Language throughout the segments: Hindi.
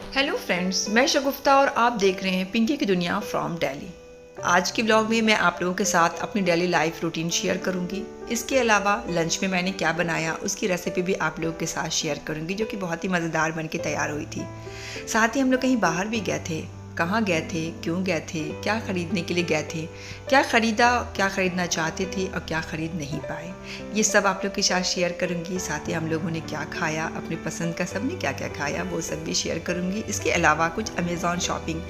हेलो फ्रेंड्स, मैं शगुफ्ता और आप देख रहे हैं पिंकी की दुनिया फ्रॉम दिल्ली। आज की व्लॉग में मैं आप लोगों के साथ अपनी डेली लाइफ रूटीन शेयर करूंगी। इसके अलावा लंच में मैंने क्या बनाया उसकी रेसिपी भी आप लोगों के साथ शेयर करूंगी, जो कि बहुत ही मज़ेदार बन के तैयार हुई थी। साथ ही हम लोग कहीं बाहर भी गए थे। कहाँ गए थे, क्यों गए थे, क्या ख़रीदने के लिए गए थे, क्या ख़रीदा, क्या ख़रीदना चाहते थे और क्या ख़रीद नहीं पाए, ये सब आप लोग के साथ शेयर करूँगी। साथ ही हम लोगों ने क्या खाया, अपनी पसंद का सब ने क्या क्या खाया वो सब भी शेयर करूँगी। इसके अलावा कुछ अमेज़ॉन शॉपिंग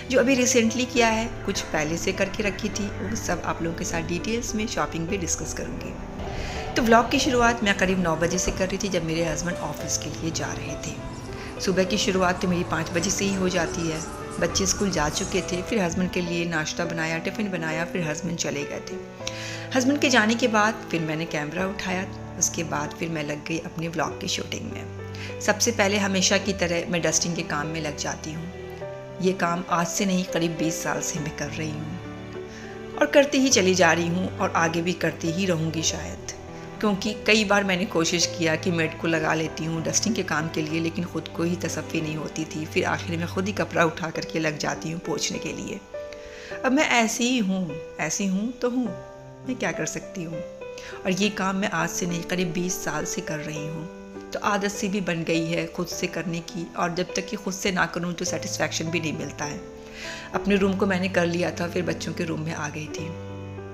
जो अभी रिसेंटली किया है, कुछ पहले से करके रखी थी, वो सब आप लोगों के साथ डिटेल्स में शॉपिंग भी डिस्कस करूँगी। तो व्लॉग की शुरुआत मैं करीब 9 बजे से कर रही थी, जब मेरे हस्बैंड ऑफिस के लिए जा रहे थे। सुबह की शुरुआत तो मेरी 5 बजे से ही हो जाती है। बच्चे स्कूल जा चुके थे, फिर हस्बैंड के लिए नाश्ता बनाया, टिफ़िन बनाया, फिर हस्बैंड चले गए थे। हस्बैंड के जाने के बाद फिर मैंने कैमरा उठाया, उसके बाद फिर मैं लग गई अपने व्लॉग की शूटिंग में। सबसे पहले हमेशा की तरह मैं डस्टिंग के काम में लग जाती हूँ। ये काम आज से नहीं, करीब 20 साल से मैं कर रही हूँ और करती ही चली जा रही हूँ और आगे भी करती ही रहूँगी शायद, क्योंकि कई बार मैंने कोशिश किया कि मेड को लगा लेती हूँ डस्टिंग के काम के लिए, लेकिन ख़ुद को ही तसफ़्फ़ी नहीं होती थी। फिर आखिर में ख़ुद ही कपड़ा उठा करके लग जाती हूँ पोंछने के लिए। अब मैं ऐसी ही हूँ, ऐसी हूँ तो हूँ, मैं क्या कर सकती हूँ। और ये काम मैं आज से नहीं, करीब 20 साल से कर रही हूँ, तो आदत सी भी बन गई है खुद से करने की। और जब तक कि खुद से ना करूँ तो सेटिस्फेक्शन भी नहीं मिलता है। अपने रूम को मैंने कर लिया था, फिर बच्चों के रूम में आ गई थी।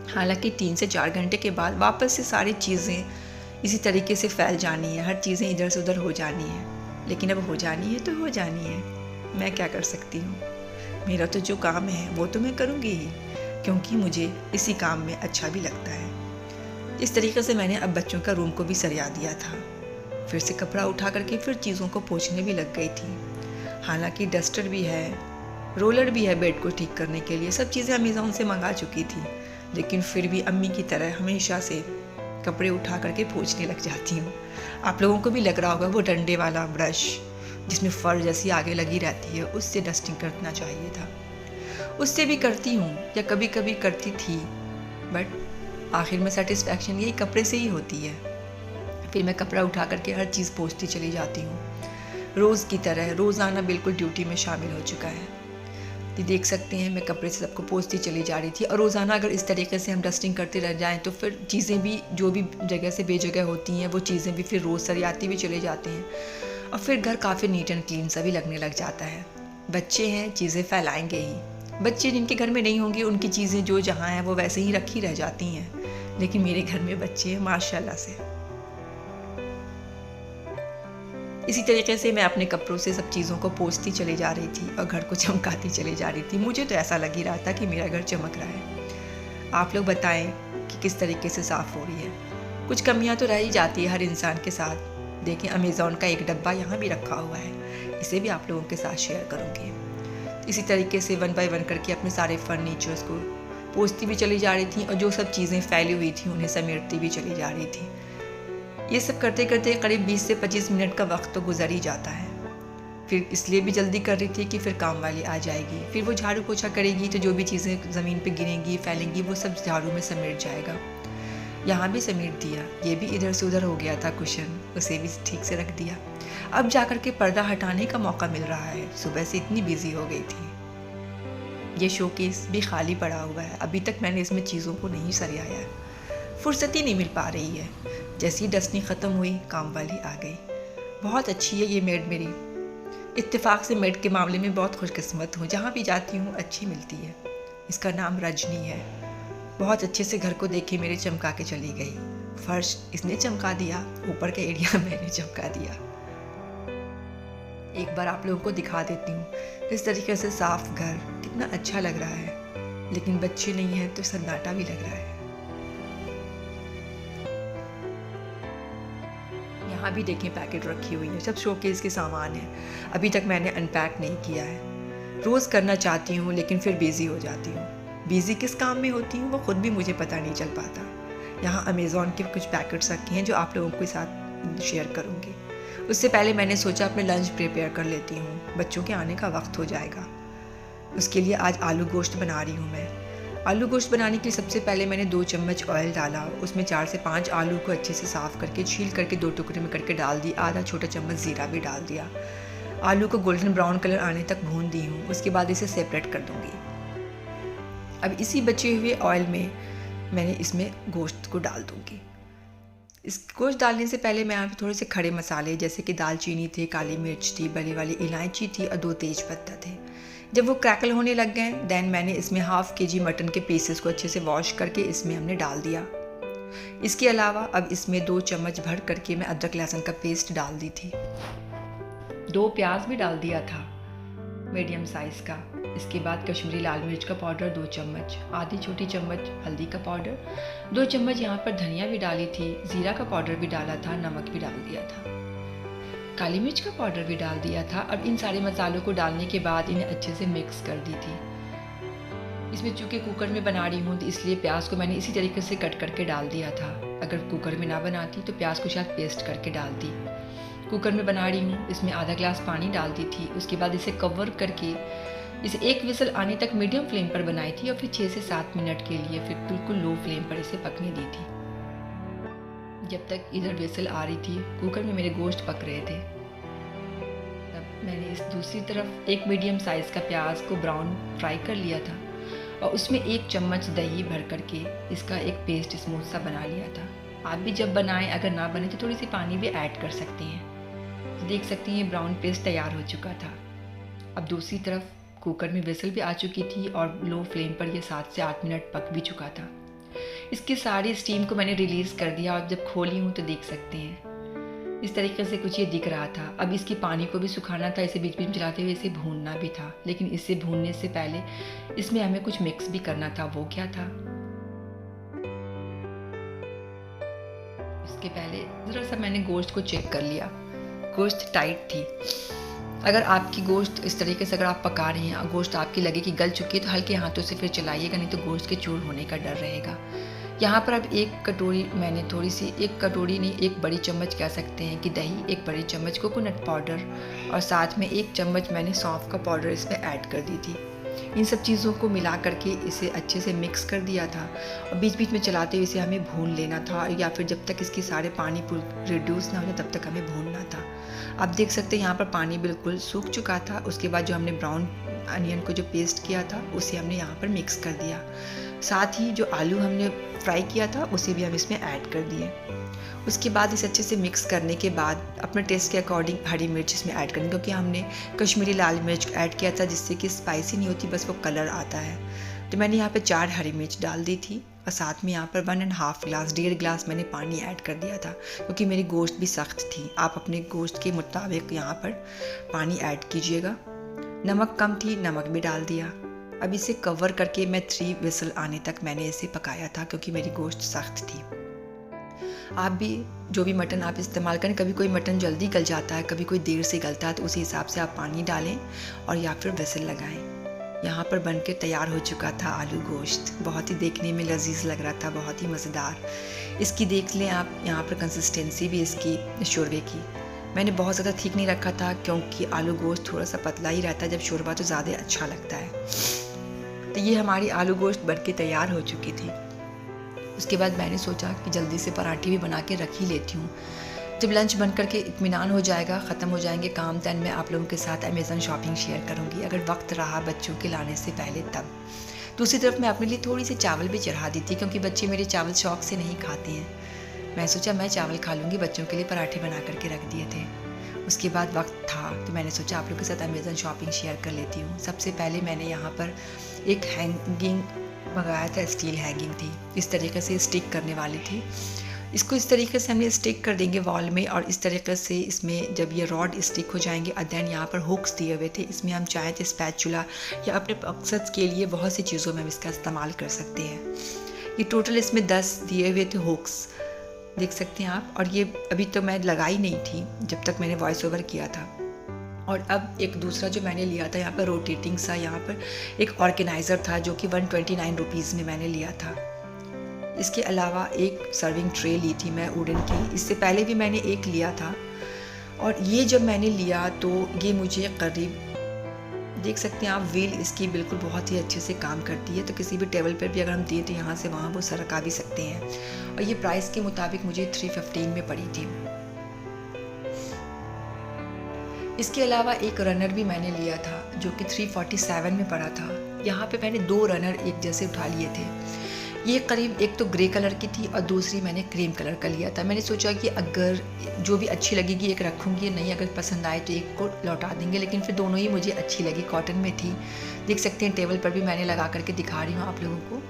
हालांकि 3 से 4 घंटे के बाद वापस से सारी चीज़ें इसी तरीके से फैल जानी है, हर चीज़ें इधर से उधर हो जानी है। लेकिन अब हो जानी है तो हो जानी है, मैं क्या कर सकती हूँ। मेरा तो जो काम है वो तो मैं करूँगी ही, क्योंकि मुझे इसी काम में अच्छा भी लगता है। इस तरीके से मैंने अब बच्चों का रूम को भी सरिया दिया था। फिर से कपड़ा उठा करके फिर चीज़ों को पोंछने भी लग गई थी। हालांकि डस्टर भी है, रोलर भी है बेड को ठीक करने के लिए, सब चीज़ें अमेज़ॉन से मंगा चुकी थी, लेकिन फिर भी अम्मी की तरह हमेशा से कपड़े उठा करके पोंछने लग जाती हूँ। आप लोगों को भी लग रहा होगा वो डंडे वाला ब्रश जिसमें फर जैसी आगे लगी रहती है, उससे डस्टिंग करना चाहिए था। उससे भी करती हूँ या कभी कभी करती थी, बट आखिर में सेटिस्फैक्शन यही कपड़े से ही होती है। फिर मैं कपड़ा उठा करके हर चीज़ पोंछती चली जाती हूँ, रोज़ की तरह। रोज़ाना बिल्कुल ड्यूटी में शामिल हो चुका है। देख सकते हैं मैं कपड़े से सबको पोंछती चली जा रही थी। और रोज़ाना अगर इस तरीके से हम डस्टिंग करते रह जाएं तो फिर चीज़ें भी जो भी जगह से बेजगह होती हैं वो चीज़ें भी फिर रोज़ सरियाती भी चले जाती हैं, और फिर घर काफ़ी नीट एंड क्लीन सा भी लगने लग जाता है। बच्चे हैं, चीज़ें फैलाएंगे ही। बच्चे जिनके घर में नहीं होंगी उनकी चीज़ें जो जहाँ हैं वो वैसे ही रखी रह जाती हैं, लेकिन मेरे घर में बच्चे हैं माशाल्लाह से। इसी तरीके से मैं अपने कपड़ों से सब चीज़ों को पोंछती चली जा रही थी और घर को चमकाती चली जा रही थी। मुझे तो ऐसा लग ही रहा था कि मेरा घर चमक रहा है। आप लोग बताएं कि किस तरीके से साफ़ हो रही है। कुछ कमियां तो रह ही जाती है हर इंसान के साथ। देखें, अमेज़ॉन का एक डब्बा यहाँ भी रखा हुआ है, इसे भी आप लोगों के साथ शेयर करूँगी। इसी तरीके से 1 बाय 1 करके अपने सारे फर्नीचर्स को पोंछती भी चली जा रही थी, और जो सब चीज़ें फैली हुई थी उन्हें समेटती भी चली जा रही थी। ये सब करते करते करीब 20 से 25 मिनट का वक्त तो गुजर ही जाता है। फिर इसलिए भी जल्दी कर रही थी कि फिर काम वाली आ जाएगी, फिर वो झाड़ू पोछा करेगी तो जो भी चीज़ें ज़मीन पे गिरेंगी फैलेंगी वो सब झाड़ू में समेट जाएगा। यहाँ भी समेट दिया, ये भी इधर से उधर हो गया था कुशन, उसे भी ठीक से रख दिया। अब जाकर के पर्दा हटाने का मौका मिल रहा है, सुबह से इतनी बिजी हो गई थी। ये शोकेस भी खाली पड़ा हुआ है, अभी तक मैंने इसमें चीज़ों को नहीं सरियाया, फुर्सत ही नहीं मिल पा रही है। जैसी डस्टिंग ख़त्म हुई काम वाली आ गई। बहुत अच्छी है ये मेड मेरी, इत्तेफाक से मेड के मामले में बहुत खुशकिस्मत हूँ, जहाँ भी जाती हूँ अच्छी मिलती है। इसका नाम रजनी है। बहुत अच्छे से घर को देखे मेरे चमका के चली गई। फर्श इसने चमका दिया, ऊपर का एरिया मैंने चमका दिया। एक बार आप लोगों को दिखा देती हूँ इस तरीके से साफ घर कितना अच्छा लग रहा है, लेकिन बच्चे नहीं हैं तो सन्नाटा भी लग रहा है। यहाँ भी देखें पैकेट रखी हुई है, सब शोकेस के सामान है, अभी तक मैंने अनपैक नहीं किया है। रोज़ करना चाहती हूँ लेकिन फिर बिज़ी हो जाती हूँ। बिज़ी किस काम में होती हूँ वो खुद भी मुझे पता नहीं चल पाता। यहाँ अमेज़ॉन के कुछ पैकेट्स रखे हैं जो आप लोगों के साथ शेयर करूँगी। उससे पहले मैंने सोचा अपने लंच प्रिपेयर कर लेती हूँ, बच्चों के आने का वक्त हो जाएगा। उसके लिए आज आलू गोश्त बना रही हूँ मैं। आलू गोश्त बनाने के लिए सबसे पहले मैंने 2 चम्मच ऑयल डाला, उसमें 4 से 5 आलू को अच्छे से साफ़ करके छील करके 2 टुकड़े में करके डाल दी, आधा छोटा चम्मच ज़ीरा भी डाल दिया। आलू को गोल्डन ब्राउन कलर आने तक भून दी हूँ। उसके बाद इसे सेपरेट कर दूँगी। अब इसी बचे हुए ऑयल में मैंने इसमें गोश्त को डाल दूँगी। इस गोश्त डालने से पहले मैं यहाँ पे थोड़े से खड़े मसाले जैसे कि दालचीनी थे, काली मिर्च थी, बड़ी वाली इलायची थी और 2 तेज पत्ता थे। जब वो क्रैकल होने लग गए देन मैंने इसमें ½ kg मटन के पीसेस को अच्छे से वॉश करके इसमें हमने डाल दिया। इसके अलावा अब इसमें 2 चम्मच भर करके मैं अदरक लहसुन का पेस्ट डाल दी थी। 2 प्याज भी डाल दिया था मीडियम साइज़ का। इसके बाद कश्मीरी लाल मिर्च का पाउडर 2 चम्मच, आधी छोटी चम्मच हल्दी का पाउडर, 2 चम्मच यहाँ पर धनिया भी डाली थी, जीरा का पाउडर भी डाला था, नमक भी डाल दिया था, काली मिर्च का पाउडर भी डाल दिया था। अब इन सारे मसालों को डालने के बाद इन्हें अच्छे से मिक्स कर दी थी। इसमें चूँकि कुकर में बना रही हूँ तो इसलिए प्याज को मैंने इसी तरीके से कट करके डाल दिया था। अगर कुकर में ना बनाती तो प्याज को शायद पेस्ट करके डालती। कुकर में बना रही हूँ, इसमें आधा ग्लास पानी डाल दी थी। उसके बाद इसे कवर करके इसे 1 विसल आने तक मीडियम फ्लेम पर बनाई थी और फिर 6 से 7 मिनट के लिए फिर बिल्कुल लो फ्लेम पर इसे पकने दी थी। जब तक इधर विसल आ रही थी कुकर में मेरे गोश्त पक रहे थे, तब मैंने इस दूसरी तरफ एक मीडियम साइज़ का प्याज को ब्राउन फ्राई कर लिया था और उसमें 1 चम्मच दही भर करके इसका एक पेस्ट स्मूथ सा बना लिया था। आप भी जब बनाएं, अगर ना बने तो थोड़ी सी पानी भी ऐड कर सकती हैं। देख सकती हैं ब्राउन पेस्ट तैयार हो चुका था। अब दूसरी तरफ कुकर में विसल भी आ चुकी थी और लो फ्लेम पर यह 7 से 8 मिनट पक भी चुका था। इसकी सारी स्टीम को मैंने रिलीज़ कर दिया और जब खोली हूँ तो देख सकते हैं इस तरीके से कुछ ये दिख रहा था। अब इसकी पानी को भी सुखाना था, इसे बीच बीच में चलाते हुए इसे भूनना भी था। लेकिन इसे भूनने से पहले इसमें हमें कुछ मिक्स भी करना था। वो क्या था? इसके पहले ज़रा सा मैंने गोश्त को चेक कर लिया। गोश्त टाइट थी। अगर आपकी गोश्त इस तरीके से अगर आप पका रही हैं और गोश्त आपकी लगे कि गल चुकी है तो हल्के हाथों से फिर चलाइएगा, नहीं तो गोश्त के चूर होने का डर रहेगा। यहाँ पर अब 1 कटोरी मैंने थोड़ी सी, 1 कटोरी नहीं 1 बड़ी चम्मच कह सकते हैं कि दही, 1 बड़ी चम्मच कोकोनट पाउडर और साथ में 1 चम्मच मैंने सौंफ का पाउडर इसमें ऐड कर दी थी। इन सब चीज़ों को मिला करके इसे अच्छे से मिक्स कर दिया था और बीच बीच में चलाते हुए इसे हमें भून लेना था या फिर जब तक इसके सारे पानी रिड्यूस ना हो जाए तब तक हमें भूनना था। आप देख सकते हैं यहाँ पर पानी बिल्कुल सूख चुका था। उसके बाद जो हमने ब्राउन अनियन को जो पेस्ट किया था उसे हमने यहाँ पर मिक्स कर दिया। साथ ही जो आलू हमने फ्राई किया था उसे भी हम इसमें ऐड कर दिए। उसके बाद इसे अच्छे से मिक्स करने के बाद अपने टेस्ट के अकॉर्डिंग हरी मिर्च इसमें ऐड करनी, क्योंकि हमने कश्मीरी लाल मिर्च ऐड किया था जिससे कि स्पाइसी नहीं होती, बस वो कलर आता है। तो मैंने यहाँ पे 4 हरी मिर्च डाल दी थी और साथ में यहाँ पर 1.5 ग्लास 1.5 ग्लास मैंने पानी ऐड कर दिया था, क्योंकि मेरी गोश्त भी सख्त थी। आप अपने गोश्त के मुताबिक यहाँ पर पानी ऐड कीजिएगा। नमक कम थी, नमक भी डाल दिया। अब इसे कवर करके मैं 3 विसल आने तक मैंने इसे पकाया था, क्योंकि मेरी गोश्त सख्त थी। आप भी जो भी मटन आप इस्तेमाल करें, कभी कोई मटन जल्दी गल जाता है, कभी कोई देर से गलता है, तो उसी हिसाब से आप पानी डालें और या फिर विसल लगाएं। यहाँ पर बनके तैयार हो चुका था आलू गोश्त। बहुत ही देखने में लजीज लग रहा था, बहुत ही मज़ेदार। इसकी देख लें आप यहाँ पर कंसिस्टेंसी भी इसकी शोरबे की। मैंने बहुत ज़्यादा ठीक नहीं रखा था, क्योंकि आलू गोश्त थोड़ा सा पतला ही रहता है, जब शोरबा तो ज़्यादा अच्छा लगता है। तो ये हमारी आलू गोश्त बनके तैयार हो चुकी थी। उसके बाद मैंने सोचा कि जल्दी से पराठे भी बना के रख ही लेती हूँ। जब लंच बन करके इत्मीनान हो जाएगा, ख़त्म हो जाएंगे काम, दैन मैं आप लोगों के साथ अमेज़न शॉपिंग शेयर करूँगी, अगर वक्त रहा बच्चों के लाने से पहले तब। दूसरी तरफ मैं अपने लिए थोड़ी सी चावल भी चढ़ा दी थी, क्योंकि बच्चे मेरे चावल शौक़ से नहीं खाते हैं। मैं सोचा मैं चावल खा लूँगी, बच्चों के लिए पराठे बना करके रख दिए थे। उसके बाद वक्त था तो मैंने सोचा आप लोगों के साथ अमेज़न शॉपिंग शेयर कर लेती हूँ। सबसे पहले मैंने यहाँ पर एक हैंगिंग मंगाया था, स्टील हैंगिंग थी, इस तरीके से स्टिक करने वाली थी। इसको इस तरीके से हमने स्टिक कर देंगे वॉल में, और इस तरीके से इसमें जब ये रॉड स्टिक हो जाएंगे, देन यहाँ पर हुक्स दिए हुए थे। इसमें हम चाहें तो स्पैचुला या अपने मकसद के लिए बहुत सी चीज़ों में हम इसका इस्तेमाल कर सकते हैं। ये टोटल इसमें 10 दिए हुए थे हुक्स, देख सकते हैं आप। और ये अभी तो मैं लगाई नहीं थी जब तक मैंने वॉइस ओवर किया था। और अब एक दूसरा जो मैंने लिया था यहाँ पर रोटेटिंग सा, यहाँ पर एक ऑर्गेनाइज़र था जो कि 129 रुपीज़ में मैंने लिया था। इसके अलावा एक सर्विंग ट्रे ली थी मैं वुडन की, इससे पहले भी मैंने एक लिया था। और ये जब मैंने लिया तो ये मुझे करीब, देख सकते हैं आप, व्हील इसकी बिल्कुल बहुत ही अच्छे से काम करती है, तो किसी भी टेबल पर भी अगर हम दिए तो यहाँ से वहाँ वो सरका भी सकते हैं। और ये प्राइस के मुताबिक मुझे 315 में पड़ी थी। इसके अलावा एक रनर भी मैंने लिया था जो कि 347 में पड़ा था। यहाँ पे मैंने 2 रनर एक जैसे उठा लिए थे। ये करीब एक तो ग्रे कलर की थी और दूसरी मैंने क्रीम कलर का लिया था। मैंने सोचा कि अगर जो भी अच्छी लगेगी एक रखूँगी, नहीं अगर पसंद आए तो एक को लौटा देंगे, लेकिन फिर दोनों ही मुझे अच्छी लगी, कॉटन में थी। देख सकते हैं टेबल पर भी मैंने लगा करके दिखा रही हूँ आप लोगों को।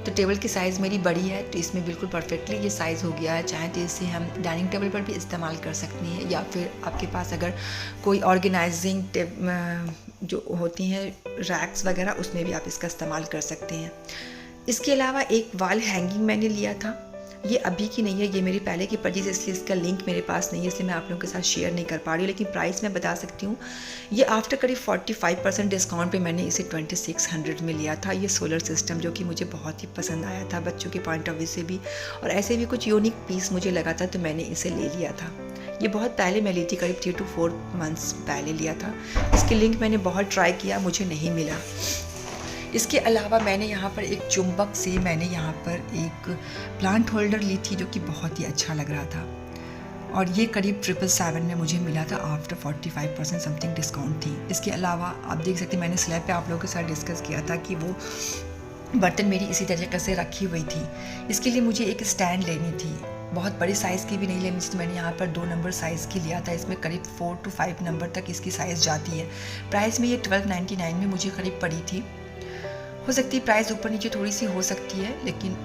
तो टेबल की साइज़ मेरी बड़ी है तो इसमें बिल्कुल परफेक्टली ये साइज़ हो गया है। चाहे तो इसे हम डाइनिंग टेबल पर भी इस्तेमाल कर सकते हैं, या फिर आपके पास अगर कोई ऑर्गेनाइजिंग जो होती हैं रैक्स वगैरह, उसमें भी आप इसका इस्तेमाल कर सकते हैं। इसके अलावा एक वॉल हैंगिंग मैंने लिया था। ये अभी की नहीं है, ये मेरी पहले की परचेज है, इसलिए इसका लिंक मेरे पास नहीं है, इसलिए मैं आप लोगों के साथ शेयर नहीं कर पा रही हूँ, लेकिन प्राइस मैं बता सकती हूँ। ये आफ्टर करीब 45% डिस्काउंट पे मैंने इसे 2600 में लिया था। ये सोलर सिस्टम जो कि मुझे बहुत ही पसंद आया था बच्चों के पॉइंट ऑफ व्यू से भी, और ऐसे भी कुछ यूनिक पीस मुझे लगा था तो मैंने इसे ले लिया था। ये बहुत पहले मैं ली थी, करीब 3 to 4 मंथ्स पहले लिया था। इसके लिंक मैंने बहुत ट्राई किया, मुझे नहीं मिला। इसके अलावा मैंने यहाँ पर एक चुंबक से मैंने यहाँ पर एक प्लांट होल्डर ली थी जो कि बहुत ही अच्छा लग रहा था, और ये करीब 777 में मुझे मिला था आफ्टर 45% समथिंग डिस्काउंट थी। इसके अलावा आप देख सकते हैं मैंने स्लैब पे आप लोगों के साथ डिस्कस किया था कि वो बर्तन मेरी इसी तरीके से रखी हुई थी। इसके लिए मुझे एक स्टैंड लेनी थी, बहुत बड़ी साइज़ की भी नहीं लेनी थी, तो मैंने यहाँ पर 2 नंबर साइज़ की लिया था। इसमें करीब 4 to 5 नंबर तक इसकी साइज़ जाती है। प्राइस में ये 1299 में मुझे करीब पड़ी थी। हो सकती है प्राइस ऊपर नीचे थोड़ी सी हो सकती है, लेकिन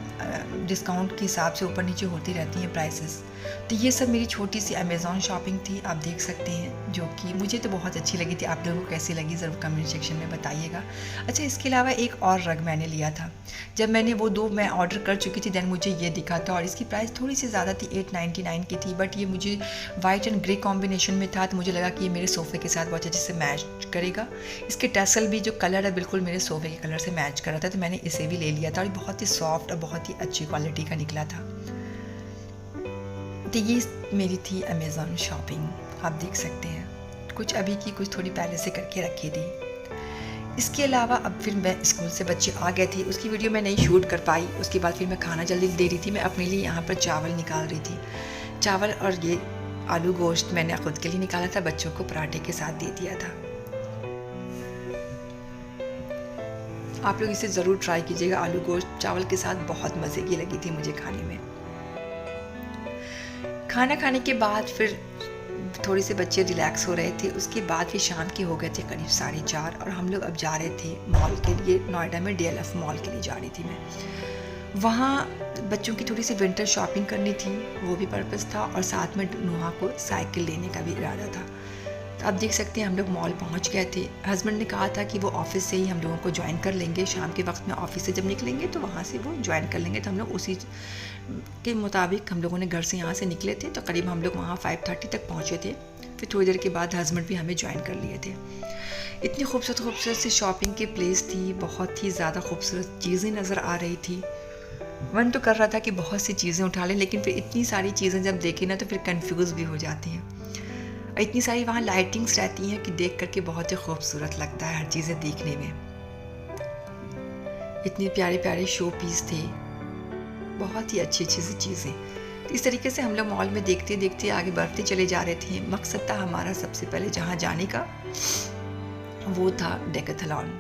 डिस्काउंट के हिसाब से ऊपर नीचे होती रहती हैं प्राइसेस। तो ये सब मेरी छोटी सी अमेज़ॉन शॉपिंग थी, आप देख सकते हैं, जो कि मुझे तो बहुत अच्छी लगी थी। आप लोगों को कैसी लगी ज़रूर कमेंट सेक्शन में बताइएगा। अच्छा, इसके अलावा एक और रग मैंने लिया था। जब मैंने वो 2 मैं ऑर्डर कर चुकी थी देन मुझे ये दिखा था, और इसकी प्राइस थोड़ी सी ज़्यादा थी, 899 की थी, बट ये मुझे वाइट एंड ग्रे कॉम्बिनेशन में था, तो मुझे लगा कि ये मेरे सोफ़े के साथ बहुत अच्छे से मैच करेगा। इसके टसल भी जो कलर है बिल्कुल मेरे सोफ़े के कलर से मैच कर रहा था, तो मैंने इसे भी ले लिया था, और बहुत ही सॉफ्ट और बहुत ही अच्छी क्वालिटी का निकला था। तो ये मेरी थी अमेज़ॉन शॉपिंग, आप देख सकते हैं। कुछ अभी की, कुछ थोड़ी पहले से करके रखी थी। इसके अलावा अब फिर मैं स्कूल से बच्चे आ गए थे, उसकी वीडियो मैं नहीं शूट कर पाई। उसके बाद फिर मैं खाना जल्दी दे रही थी, मैं अपने लिए यहाँ पर चावल निकाल रही थी। चावल और ये आलू गोश्त मैंने खुद के लिए निकाला था, बच्चों को पराठे के साथ दे दिया था। आप लोग इसे ज़रूर ट्राई कीजिएगा, आलू गोश्त चावल के साथ बहुत मज़े की लगी थी मुझे खाने में। खाना खाने के बाद फिर थोड़े से बच्चे रिलैक्स हो रहे थे। उसके बाद फिर शाम के हो गए थे करीब 4:30, और हम लोग अब जा रहे थे मॉल के लिए। नोएडा में DLF मॉल के लिए जा रही थी मैं। वहाँ बच्चों की थोड़ी सी विंटर शॉपिंग करनी थी, वो भी पर्पस था, और साथ में नुहा को साइकिल लेने का भी इरादा था। तो आप देख सकते हैं हम लोग मॉल पहुँच गए थे। हस्बैंड ने कहा था कि वो ऑफ़िस से ही हम लोगों को ज्वाइन कर लेंगे, शाम के वक्त में ऑफ़िस से जब निकलेंगे तो वहाँ से वो ज्वाइन कर लेंगे। तो हम लोग उसी के मुताबिक हम लोगों ने घर से यहाँ से निकले थे, तो करीब हम लोग वहाँ 5:30 तक पहुँचे थे। फिर थोड़ी देर के बाद हस्बैंड भी हमें ज्वाइन कर लिए थे। इतनी खूबसूरत सी शॉपिंग की प्लेस थी, बहुत ही ज़्यादा खूबसूरत चीज़ें नज़र आ रही थी। मन तो कर रहा था कि बहुत सी चीज़ें उठा लें, लेकिन फिर इतनी सारी चीज़ें जब देखी ना तो फिर कंफ्यूज भी हो जाती हैं। और इतनी सारी वहाँ लाइटिंग्स रहती हैं कि देख करके बहुत ही खूबसूरत लगता है हर चीज़ें देखने में। इतने प्यारे प्यारे शो पीस थे, बहुत ही अच्छी अच्छी सी चीज़ें। तो इस तरीके से हम लोग मॉल में देखते देखते आगे बढ़ते चले जा रहे थे। मकसद था हमारा सबसे पहले जहाँ जाने का वो था डेकाथलॉन,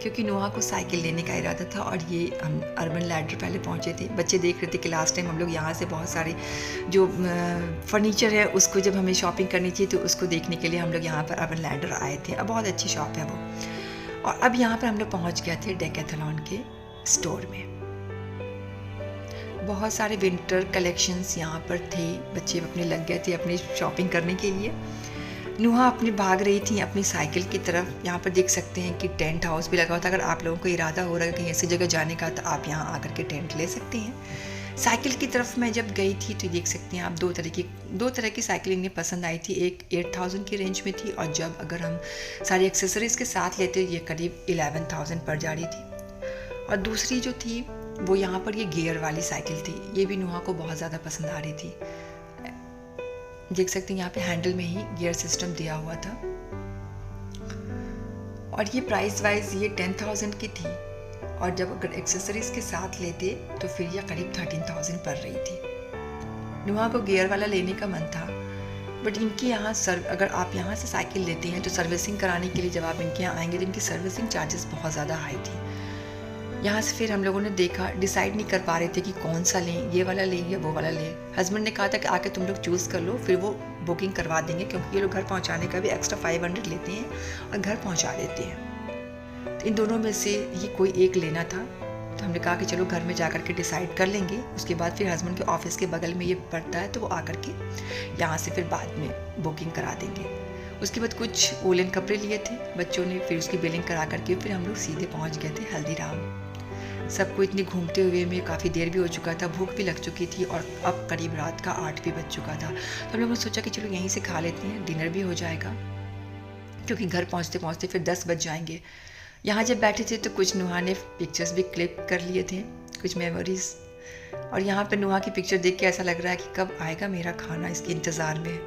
क्योंकि नोहा को साइकिल लेने का इरादा था। और ये हम अर्बन लैडर पहले पहुँचे थे। बच्चे देख रहे थे कि लास्ट टाइम हम लोग यहाँ से बहुत सारे जो फर्नीचर है उसको जब हमें शॉपिंग करनी थी तो उसको देखने के लिए हम लोग यहाँ पर अर्बन लैडर आए थे। अब बहुत अच्छी शॉप है वो। और अब यहाँ पर हम लोग पहुँच गए थे डेकाथलॉन के स्टोर में। बहुत सारे विंटर कलेक्शंस यहाँ पर थे, बच्चे अपने लग गए थे अपनी शॉपिंग करने के लिए। नुहा अपनी भाग रही थी अपनी साइकिल की तरफ। यहाँ पर देख सकते हैं कि टेंट हाउस भी लगा हुआ था। अगर आप लोगों को इरादा हो रहा है कहीं ऐसी जगह जाने का तो आप यहाँ आकर के टेंट ले सकते हैं। साइकिल की तरफ मैं जब गई थी तो देख सकते हैं आप दो तरह की साइकिल इन्हें पसंद आई थी। एक 8000 की रेंज में थी, और जब अगर हम सारी एक्सेसरीज़ के साथ लेते ये करीब 11000 पर जा रही थी। और दूसरी जो थी वो यहाँ पर ये गियर वाली साइकिल थी। ये भी नुहा को बहुत ज़्यादा पसंद आ रही थी। देख सकते हैं यहाँ पे हैंडल में ही गियर सिस्टम दिया हुआ था। और ये प्राइस वाइज ये 10,000 की थी, और जब अगर एक्सेसरीज के साथ लेते तो फिर ये करीब 13,000 पड़ रही थी। नुहा को गियर वाला लेने का मन था, बट इनके यहाँ अगर आप यहाँ से साइकिल लेते हैं तो सर्विसिंग कराने के लिए जब आप इनके यहाँ आएंगे तो इनकी सर्विसिंग चार्जेस बहुत ज़्यादा हाई थी। यहाँ से फिर हम लोगों ने देखा, डिसाइड नहीं कर पा रहे थे कि कौन सा लें, ये वाला लें या वो वाला लें। हस्बैंड ने कहा था कि आके तुम लोग चूज़ कर लो, फिर वो बुकिंग करवा देंगे, क्योंकि ये लोग घर पहुँचाने का भी एक्स्ट्रा 500 लेते हैं और घर पहुँचा देते हैं। तो इन दोनों में से ये कोई एक लेना था, तो हमने कहा कि चलो घर में जा कर के डिसाइड कर लेंगे। उसके बाद फिर हस्बैंड के ऑफिस के बगल में ये पड़ता है, तो वो आकर के यहाँ से फिर बाद में बुकिंग करा देंगे। उसके बाद कुछ वूलन कपड़े लिए थे बच्चों ने, फिर उसकी बिलिंग करा करके फिर हम लोग सीधे पहुँच गए थे हल्दीराम। सबको इतनी घूमते हुए में काफ़ी देर भी हो चुका था, भूख भी लग चुकी थी और अब करीब रात का 8 भी बज चुका था। तो हम लोगों ने सोचा कि चलो यहीं से खा लेते हैं, डिनर भी हो जाएगा, क्योंकि घर पहुँचते पहुँचते फिर 10 बज जाएंगे। यहाँ जब बैठे थे तो कुछ नुहा ने पिक्चर्स भी क्लिक कर लिए थे, कुछ मेमोरीज। और यहाँ पर नुहा की पिक्चर देख के ऐसा लग रहा है कि कब आएगा मेरा खाना, इसके इंतज़ार में।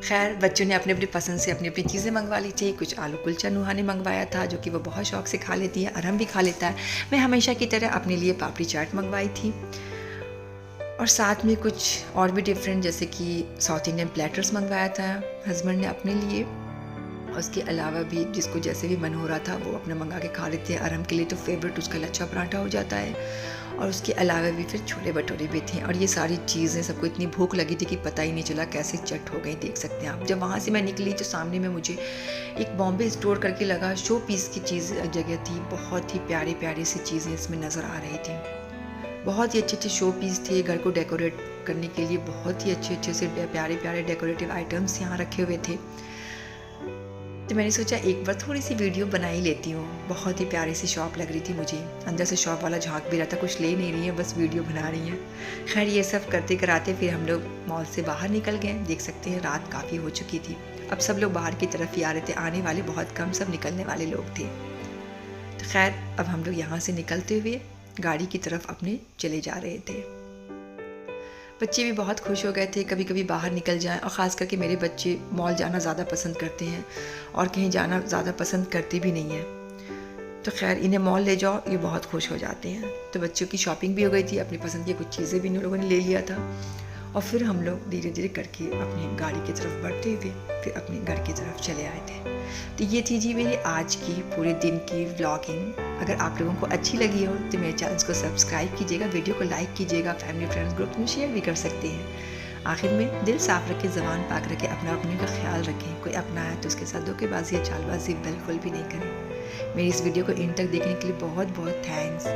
खैर बच्चों ने अपनी अपनी पसंद से अपनी अपनी चीज़ें मंगवा ली थी। कुछ आलू कुलचा नुहा ने मंगवाया था, जो कि वो बहुत शौक से खा लेती है, अरहम भी खा लेता है। मैं हमेशा की तरह अपने लिए पापड़ी चाट मंगवाई थी, और साथ में कुछ और भी डिफरेंट जैसे कि साउथ इंडियन प्लेटर्स मंगवाया था हस्बैंड ने अपने लिए। उसके अलावा भी जिसको जैसे भी मन हो रहा था वो अपना मंगा के खा लेते हैं। अरहम के लिए तो फेवरेट उसका लच्छा पराठा हो जाता है, और उसके अलावा भी फिर छोले भटूरे भी थे। और ये सारी चीज़ें, सबको इतनी भूख लगी थी कि पता ही नहीं चला कैसे चट हो गई, देख सकते हैं आप। जब वहाँ से मैं निकली तो सामने में मुझे एक बॉम्बे स्टोर करके लगा, शो पीस की चीज़ जगह थी। बहुत ही प्यारी प्यारी सी चीज़ें इसमें नज़र आ रही थी, बहुत ही अच्छे अच्छे शो पीस थे। घर को डेकोरेट करने के लिए बहुत ही अच्छे अच्छे से प्यारे प्यारे डेकोरेटिव आइटम्स यहाँ रखे हुए थे। तो मैंने सोचा एक बार थोड़ी सी वीडियो बना ही लेती हूँ। बहुत ही प्यारी सी शॉप लग रही थी मुझे, अंदर से शॉप वाला झांक भी रहा था, कुछ ले नहीं रही है, बस वीडियो बना रही हैं। खैर ये सब करते कराते फिर हम लोग मॉल से बाहर निकल गए। देख सकते हैं रात काफ़ी हो चुकी थी, अब सब लोग बाहर की तरफ ही आ रहे थे, आने वाले बहुत कम, सब निकलने वाले लोग थे। तो खैर अब हम लोग यहाँ से निकलते हुए गाड़ी की तरफ अपने चले जा रहे थे। बच्चे भी बहुत खुश हो गए थे, कभी कभी बाहर निकल जाएं, और ख़ास करके मेरे बच्चे मॉल जाना ज़्यादा पसंद करते हैं और कहीं जाना ज़्यादा पसंद करते भी नहीं हैं। तो खैर इन्हें मॉल ले जाओ, ये बहुत खुश हो जाते हैं। तो बच्चों की शॉपिंग भी हो गई थी, अपनी पसंद की कुछ चीज़ें भी इन लोगों ने ले लिया था, और फिर हम लोग धीरे धीरे करके अपनी गाड़ी की तरफ बढ़ते हुए फिर अपने घर की तरफ चले आए थे। तो ये थी जी मेरी आज की पूरे दिन की व्लॉगिंग। अगर आप लोगों को अच्छी लगी हो तो मेरे चैनल को सब्सक्राइब कीजिएगा, वीडियो को लाइक कीजिएगा, फैमिली फ्रेंड्स ग्रुप में शेयर भी कर सकते हैं। आखिर में दिल साफ रखें, ज़बान पाक रखें, अपना अपने का ख्याल रखें। कोई अपना है तो उसके साथ धोखेबाजी या चालबाजी बिल्कुल भी नहीं करें। मेरी इस वीडियो को इन तक देखने के लिए बहुत बहुत थैंक्स।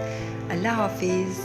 अल्लाह हाफिज़।